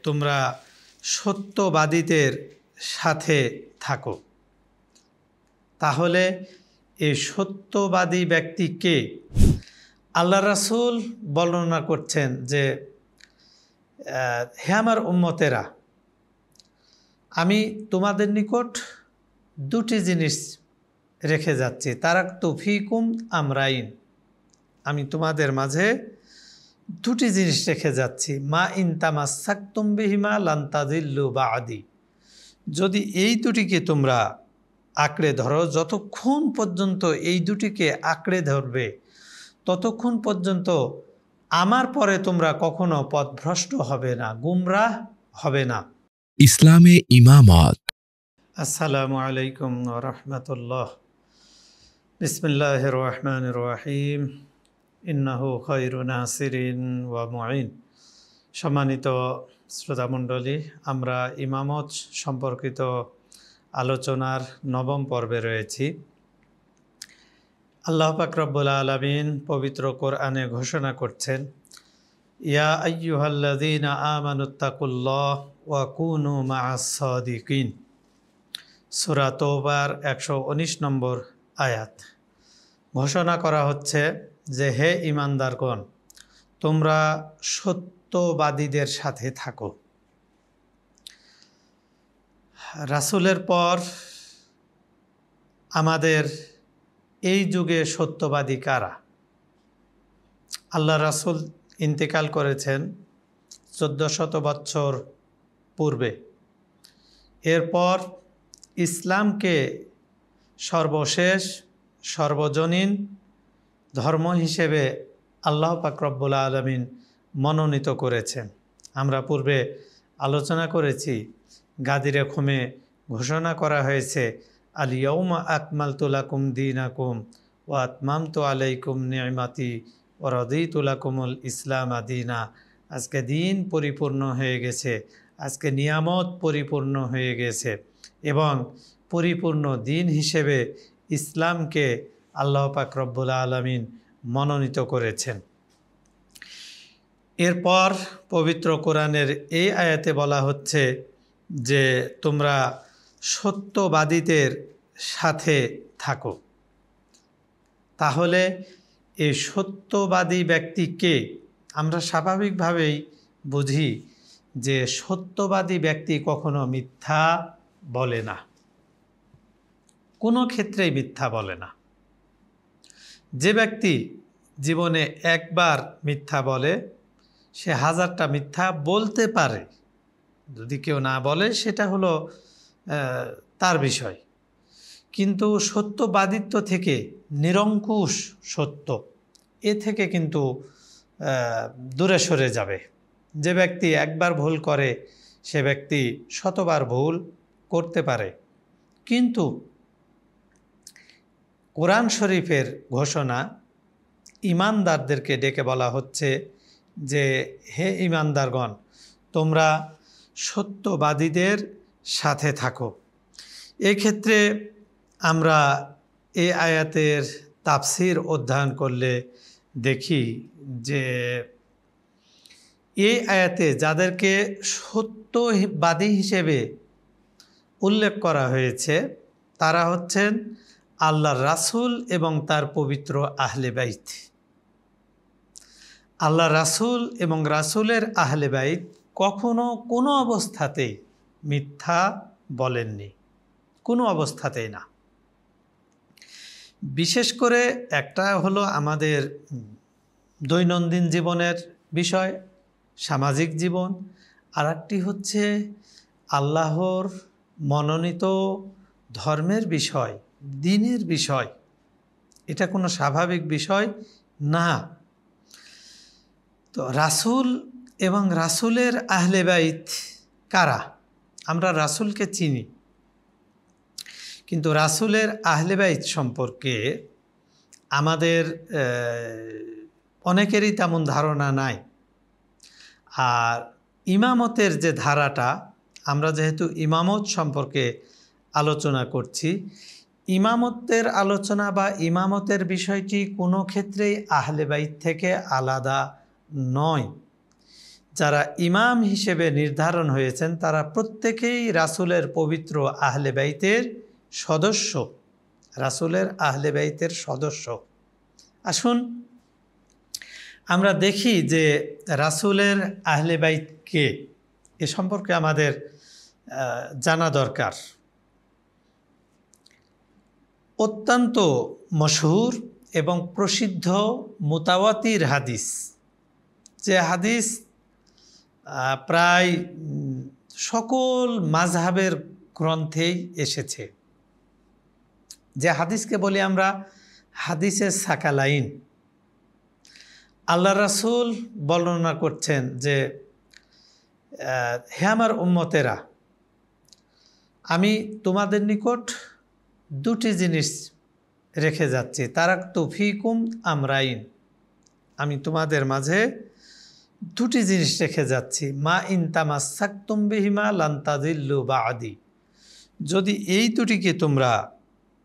তোমরা সত্যবাদীদের সাথে থাকো। তাহলে এই সত্যবাদী ব্যক্তিকে আল্লাহ রাসূল বর্ণনা করছেন যে হে আমার উম্মতেরা, আমি তোমাদের নিকট দুটি জিনিস রেখে যাচ্ছি। তারাকতু ফিকুম আমরাইন, আমি তোমাদের মাঝে দুটি জিনিস রেখে যাচ্ছি। মা ইন তামাসসাকতুম বিহিমা লান তাযিল্লু বা'দি, যদি এই দুটিকে তোমরা আঁকড়ে ধরো, যতক্ষণ পর্যন্ত এই দুটিকে আঁকড়ে ধরবে ততক্ষণ পর্যন্ত আমার পরে তোমরা কখনো পথভ্রষ্ট হবে না, গুমরাহ হবে না। ইসলামে ইমামত। আসসালামু আলাইকুম ওয়া রাহমাতুল্লাহ। বিসমিল্লাহির রহমানির রহিম। ইন্নাহু খায়রু নাসিরিন ওয়া মুঈন। সম্মানিত শ্রোতামণ্ডলী, আমরা ইমামত সম্পর্কিত আলোচনার নবম পর্বে রয়েছি। আল্লাহ পাক রব্বুল আলামিন পবিত্র কোরআনে ঘোষণা করছেন, ইয়া আইয়ুহাল্লাযীনা আমানুত্তাকুল্লাহ ওয়া কুনু মা'আস সাদিকিন। সূরা তওবার 119 নম্বর আয়াত। ঘোষণা করা হচ্ছে যে হে ঈমানদারগণ, তোমরা সত্যবাদীদের সাথে থাকো। রাসূলের পর আমাদের এই যুগে সত্যবাদী কারা? আল্লাহ রাসূল ইন্তেকাল করেছেন 1400 বছর পূর্বে। এরপর ইসলামকে সর্বশেষ সর্বজনীন ধর্ম হিসেবে আল্লাহ পাক রব্বুল আলামিন মনোনীত করেছেন। আমরা পূর্বে আলোচনা করেছি, গাদিরে খুমে ঘোষণা করা হয়েছে, আল ইয়াউমা আকমালতু লাকুম দীনাকুম ওয়া আতমামতু আলাইকুম নি'মাতি ওয়া রাদিতু লাকুমুল ইসলাম দীনা। আজকে দিন পরিপূর্ণ হয়ে গেছে, আজকে নিয়ামত পরিপূর্ণ হয়ে গেছে এবং পরিপূর্ণ দিন হিসেবে ইসলামকে আল্লাহ পাক রব্বুল আলামিন মনোনীত করেছেন। এরপর পবিত্র কোরআনের এই আয়াতে বলা হচ্ছে যে তোমরা সত্যবাদীদের সাথে থাকো। তাহলে এই সত্যবাদী ব্যক্তিকে আমরা স্বাভাবিকভাবেই বুঝি যে সত্যবাদী ব্যক্তি কখনো মিথ্যা বলে না, কোনো ক্ষেত্রেই মিথ্যা বলে না। যে ব্যক্তি জীবনে একবার মিথ্যা বলে সে হাজারটা মিথ্যা বলতে পারে, যদি কেউ না বলে সেটা হলো তার বিষয়। কিন্তু সত্যবাদিত্ব থেকে নিরঙ্কুশ সত্য, এ থেকে কিন্তু দূরে সরে যাবে। যে ব্যক্তি একবার ভুল করে সে ব্যক্তি শতবার ভুল করতে পারে। কিন্তু কোরআন শরীফের ঘোষণা, ঈমানদারদেরকে ডেকে বলা হচ্ছে যে হে ঈমানদারগণ, তোমরা সত্যবাদীদের সাথে থাকো। এক্ষেত্রে আমরা এই আয়াতের তাফসির অধ্যয়ন করলে দেখি যে এই আয়াতে যাদেরকে সত্যবাদী হিসেবে উল্লেখ করা হয়েছে তারা হচ্ছেন আল্লাহর রাসূল এবং তার পবিত্র আহলে বাইত। আল্লাহ রাসূল এবং রাসূলের আহলে বাইত কখনো কোনো অবস্থাতেই মিথ্যা বলেননি, কোনো অবস্থাতেই না। বিশেষ করে একটা হলো আমাদের দৈনন্দিন জীবনের বিষয়, সামাজিক জীবন, আর একটি হচ্ছে আল্লাহর মনোনীত ধর্মের বিষয়, দ্বীনের বিষয়। এটা কোনো স্বাভাবিক বিষয় না। তো রাসূল এবং রাসূলের আহলে বাইত কারা? আমরা রাসূলকে চিনি, কিন্তু রাসূলের আহলে বাইত সম্পর্কে আমাদের অনেকেরই তেমন ধারণা নাই। আর ইমামতের যে ধারাটা, আমরা যেহেতু ইমামত সম্পর্কে আলোচনা করছি, ইমামতের আলোচনা বা ইমামতের বিষয়টি কোনো ক্ষেত্রেই আহলে বাইত থেকে আলাদা নয়। যারা ইমাম হিসেবে নির্ধারণ হয়েছেন তারা প্রত্যেকেই রাসূলের পবিত্র আহলে বাইতের সদস্য, রাসূলের আহলে বাইতের সদস্য। আসুন আমরা দেখি যে রাসূলের আহলে বাইত কে, এ সম্পর্কে আমাদের জানা দরকার। অত্যন্ত মশহুর এবং প্রসিদ্ধ মুতাওয়াতির হাদিস, যে হাদিস প্রায় সকল মাযহাবের গ্রন্থেই এসেছে, যে হাদিসকে বলি আমরা হাদিসে সাকালাইন। আল্লাহ রাসূল বর্ণনা করছেন যে হে আমার উম্মতেরা, আমি তোমাদের নিকট দুটি জিনিস রেখে যাচ্ছি, তারাকতু ফিকুম আমরাইন, আমি তোমাদের মাঝে দুটি জিনিস রেখে যাচ্ছি, মা ইন তামাসসাকতুম বিহিমা লান তাযিল্লু বা'দি, যদি এই দুটিকে তোমরা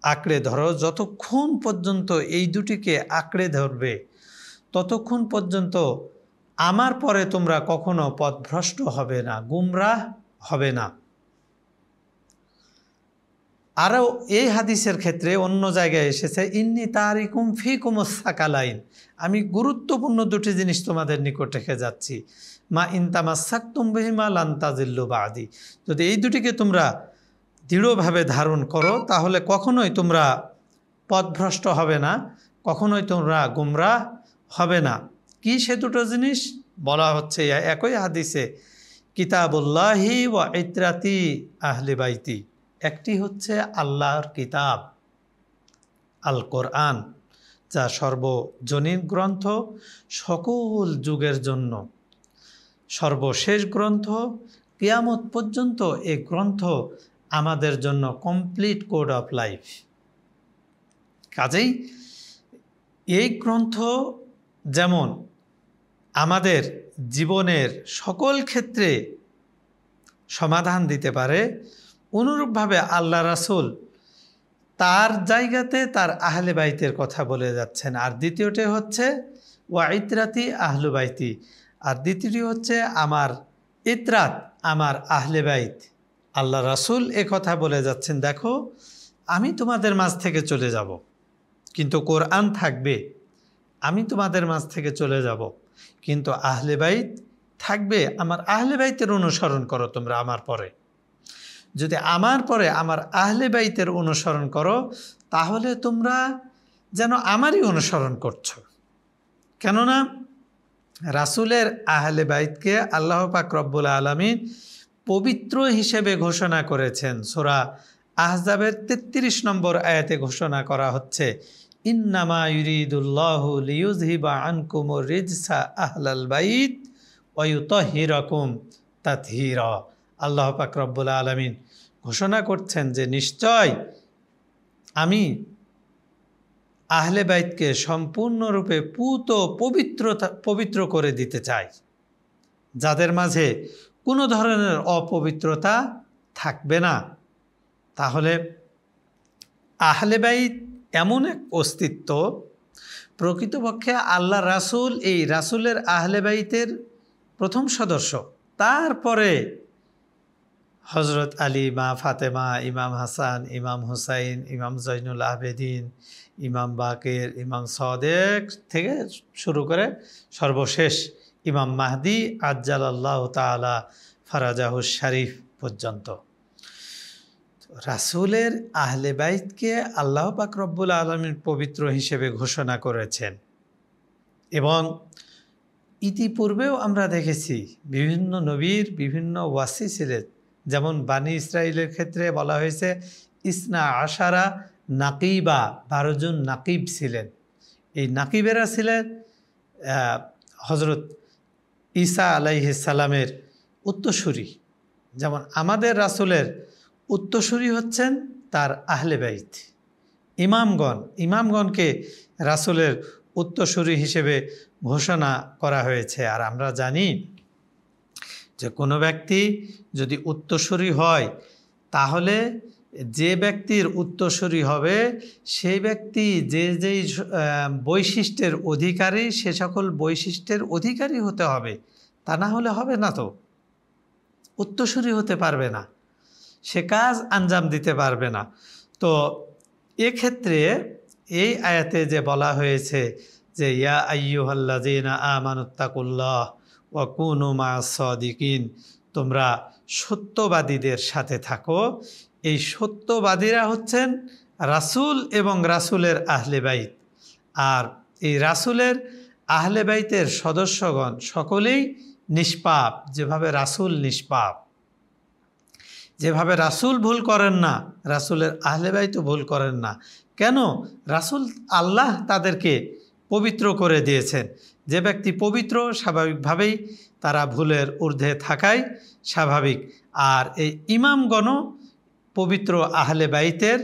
আঁকড়ে ধরো, যতক্ষণ পর্যন্ত এই দুটিকে আঁকড়ে ধরবে ততক্ষণ পর্যন্ত আমার পরে তোমরা কখনো পথভ্রষ্ট হবে না, গুমরাহ হবে না। আরও এই হাদিসের ক্ষেত্রে অন্য জায়গায় এসেছে ইন্নী তারিকুম ফিকুমুস সাকালাইন, আমি গুরুত্বপূর্ণ দুটি জিনিস তোমাদের নিকট রেখে যাচ্ছি, মা ইন তামাসসাকতুম বিহিমা লান তাযিল্লু বা'দি, যদি এই দুটিকে তোমরা দৃঢ়ভাবে ধারণ করো তাহলে কখনোই তোমরা পথভ্রষ্ট হবে না, কখনোই তোমরা গুমরাহ হবে না। কি সে দুটো জিনিস বলা হচ্ছে একই হাদিসে, কিতাবুল্লাহি ওয়া ইতরাতি আহলি বাইতি, একটি হচ্ছে আল্লাহর কিতাব আল কোরআন, যা সর্বজনীন গ্রন্থ, সকল যুগের জন্য সর্বশেষ গ্রন্থ, কিয়ামত পর্যন্ত এই গ্রন্থ আমাদের জন্য কমপ্লিট কোড অফ লাইফ। কাজেই এই গ্রন্থ যেমন আমাদের জীবনের সকল ক্ষেত্রে সমাধান দিতে পারে, অনুরূপভাবে আল্লাহ রাসূল তার জায়গাতে তার আহলে বাইতের কথা বলে যাচ্ছেন। আর দ্বিতীয়টি হচ্ছে ওয়া ইতরাতি আহলু বাইতি, আর দ্বিতীয়টি হচ্ছে আমার ইতরাত, আমার আহলে বাইত। আল্লাহ রাসূল এ কথা বলে যাচ্ছেন, দেখো আমি তোমাদের মাঝ থেকে চলে যাব, কিন্তু কোরআন থাকবে, আমি তোমাদের মাঝ থেকে চলে যাব, কিন্তু আহলে বাইত থাকবে, আমার আহলে বাইতের অনুসরণ করো তোমরা আমার পরে। যদি আমার পরে আমার আহলে বাইতের অনুসরণ করো তাহলে তোমরা যেন আমারই অনুসরণ করছো। কেননা রাসূলের আহলে বাইতকে আল্লাহ পাক রব্বুল আলামিন পবিত্র হিসেবে ঘোষণা করেছেন। সূরা আহজাবের ৩৩ নম্বর আয়াতে ঘোষণা করা হচ্ছে, ইন্নামা ইউরিদুল্লাহু লিইউযহিবা আনকুমুর রিজসা আহলাল বাইত ওয়া ইউতাহহিরাকুম তাতহীরা। আল্লাহ পাক রব্বুল আলামিন ঘোষণা করছেন যে নিশ্চয় আমি আহলে বাইতকে সম্পূর্ণরূপে পবিত্র করে দিতে চাই, যাদের মাঝে কোনো ধরনের অপবিত্রতা থাকবে না। তাহলে আহলে বাইত এমন এক অস্তিত্ব, প্রকৃতপক্ষে আল্লাহ রাসূল এই রাসূলের আহলে বাইতের প্রথম সদস্য, তারপরে হজরত আলী, মা ফাতেমা, ইমাম হাসান, ইমাম হুসাইন, ইমাম জৈনুল আবেদিন, ইমাম বাকের, ইমাম সাদেক থেকে শুরু করে সর্বশেষ ইমাম মাহদি আজ্জালাল্লাহু তাআলা ফারাজাহুশ শরীফ পর্যন্ত রাসূলের আহলে বাইতকে আল্লাহ পাক রব্বুল আলামিন পবিত্র হিসেবে ঘোষণা করেছেন। এবং ইতিপূর্বেও আমরা দেখেছি বিভিন্ন নবীর বিভিন্ন ওয়াসি ছিলেন, যেমন বানি ইসরাইলের ক্ষেত্রে বলা হয়েছে ইসনা আশারা নাকিবা, 12 জন নাকিব ছিলেন। এই নাকিবেরা ছিলেন হজরত ঈসা আলাইহিস সালামের উত্তরসূরি। যেমন আমাদের রাসূলের উত্তরসূরি হচ্ছেন তার আহলে বাইত। ইমামগণকে রাসূলের উত্তরসূরি হিসেবে ঘোষণা করা হয়েছে। আর আমরা জানি যে কোনো ব্যক্তি যদি উত্তরসূরি হয় তাহলে যে ব্যক্তির উত্তরসূরি হবে সেই ব্যক্তি যেই বৈশিষ্ট্যের অধিকারী, সে সকল বৈশিষ্ট্যের অধিকারী হতে হবে। তা না হলে হবে না, তো উত্তরসূরি হতে পারবে না, সে কাজ আঞ্জাম দিতে পারবে না। তো এক্ষেত্রে এই আয়াতে যে বলা হয়েছে যে ইয়া আইয়ুহাল্লাযীনা আমানুত্তাকুল্লাহ ওয়া কুনু মা'আস সাদিকিন, তোমরা সত্যবাদীদের সাথে থাকো। এই সত্যবাদীরা হচ্ছেন রাসূল এবং রাসূলের আহলে বাইত। আর এই রাসূলের আহলে বাইতের সদস্যগণ সকলেই নিষ্পাপ, যেভাবে রাসূল নিষ্পাপ, যেভাবে রাসূল ভুল করেন না, রাসূলের আহলে বাইতও ভুল করেন না। কেন? রাসূল আল্লাহ তাদেরকে পবিত্র করে দিয়েছেন। যে ব্যক্তি পবিত্র, স্বাভাবিকভাবেই তারা ভুলের ঊর্ধ্বে থাকাই স্বাভাবিক। আর এই ইমামগণও পবিত্র আহলে বাইতের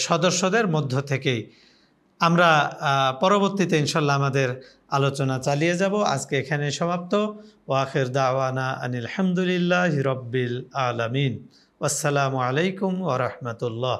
সদস্যদের মধ্য থেকেই। আমরা পরবর্তীতে ইনশাল্লাহ আমাদের আলোচনা চালিয়ে যাব। আজকে এখানে সমাপ্ত। ওয়াখির দাওয়ানা আনিল হামদুলিল্লাহি রাব্বিল আলামিন। আসসালামু আলাইকুম ওয়া রাহমাতুল্লাহ।